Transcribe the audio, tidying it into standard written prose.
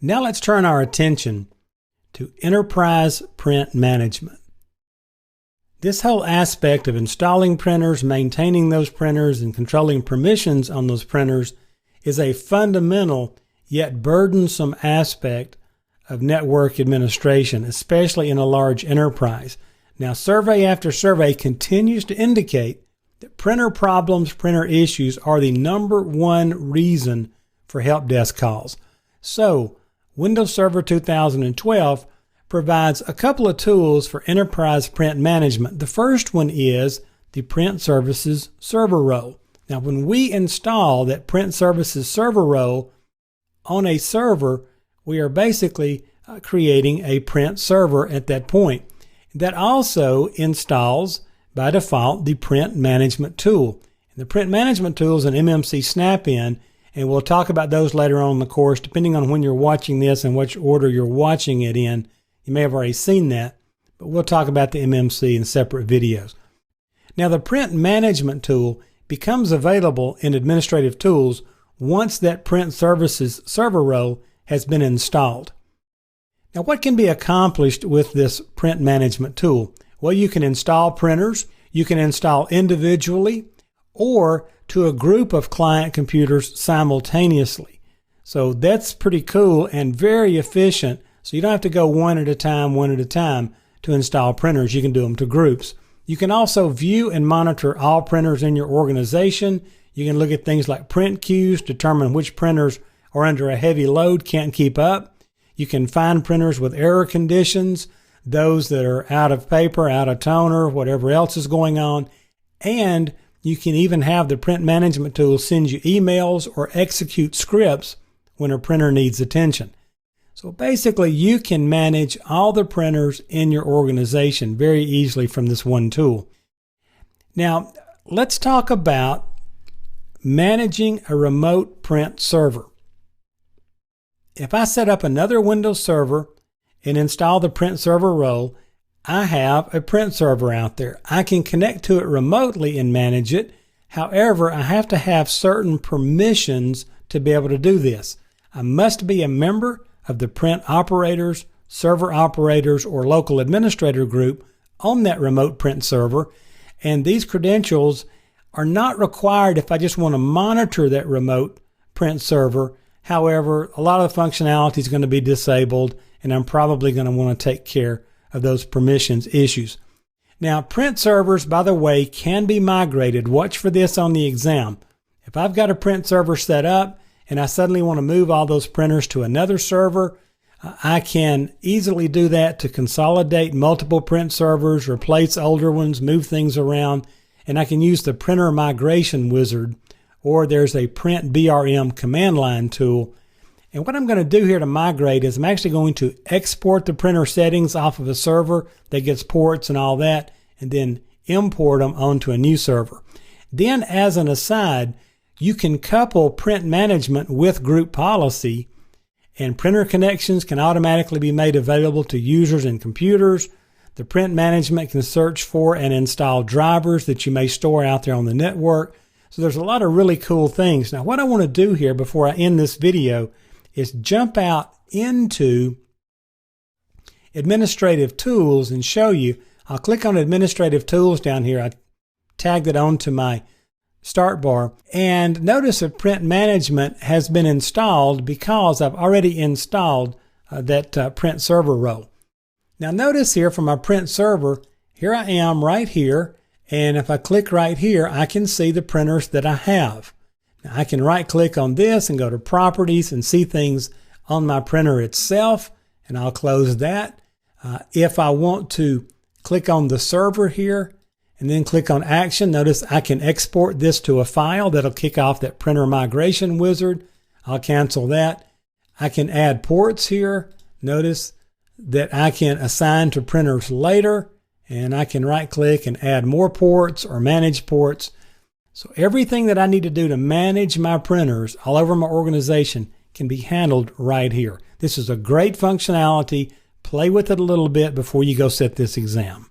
Now let's turn our attention to enterprise print management. This whole aspect of installing printers, maintaining those printers, and controlling permissions on those printers is a fundamental yet burdensome aspect of network administration, especially in a large enterprise. Now, survey after survey continues to indicate that printer problems, printer issues are the #1 reason for help desk calls. So, Windows Server 2012 provides a couple of tools for enterprise print management. The first one is the Print Services Server Role. Now, when we install that Print Services Server Role on a server, we are basically creating a print server at that point. That also installs, by default, the Print Management Tool. And the Print Management Tool is an MMC snap-in, and we'll talk about those later on in the course, depending on when you're watching this and which order you're watching it in. You may have already seen that, but we'll talk about the MMC in separate videos. Now, the Print Management Tool becomes available in Administrative Tools once that Print Services Server Role has been installed. Now, what can be accomplished with this Print Management Tool? Well, you can install printers, you can install individually, or to a group of client computers simultaneously. So that's pretty cool and very efficient. So you don't have to go one at a time to install printers. You can do them to groups. You can also view and monitor all printers in your organization. You can look at things like print queues, determine which printers are under a heavy load, can't keep up. You can find printers with error conditions, those that are out of paper, out of toner, whatever else is going on. And you can even have the Print Management Tool send you emails or execute scripts when a printer needs attention. So basically, you can manage all the printers in your organization very easily from this one tool. Now, let's talk about managing a remote print server. If I set up another Windows server and install the Print Server Role, I have a print server out there. I can connect to it remotely and manage it. However, I have to have certain permissions to be able to do this. I must be a member of the print operators, server operators, or local administrator group on that remote print server. And these credentials are not required if I just want to monitor that remote print server. However, a lot of the functionality is going to be disabled, and I'm probably going to want to take care of those permissions issues. Now, print servers, by the way, can be migrated. Watch for this on the exam. If I've got a print server set up and I suddenly want to move all those printers to another server, I can easily do that to consolidate multiple print servers, replace older ones, move things around, and I can use the Printer Migration Wizard, or there's a Print BRM command line tool. And what I'm going to do here to migrate is I'm actually going to export the printer settings off of a server that gets ports and all that, and then import them onto a new server. Then, as an aside, you can couple print management with group policy, and printer connections can automatically be made available to users and computers. The print management can search for and install drivers that you may store out there on the network. So there's a lot of really cool things. Now, what I want to do here before I end this video is jump out into Administrative Tools and show you. I'll click on Administrative Tools down here. I tagged it onto my start bar, and notice that Print Management has been installed because I've already installed that Print Server Role. Now notice here from my print server, here I am right here, and if I click right here, I can see the printers that I have. Now, I can right click on this and go to Properties and see things on my printer itself, and I'll close that. If I want to click on the server here and then click on Action, notice I can export this to a file that'll kick off that Printer Migration Wizard. I'll cancel that. I can add ports here. Notice that I can assign to printers later, and I can right click and add more ports or manage ports. So everything that I need to do to manage my printers all over my organization can be handled right here. This is a great functionality. Play with it a little bit before you go sit this exam.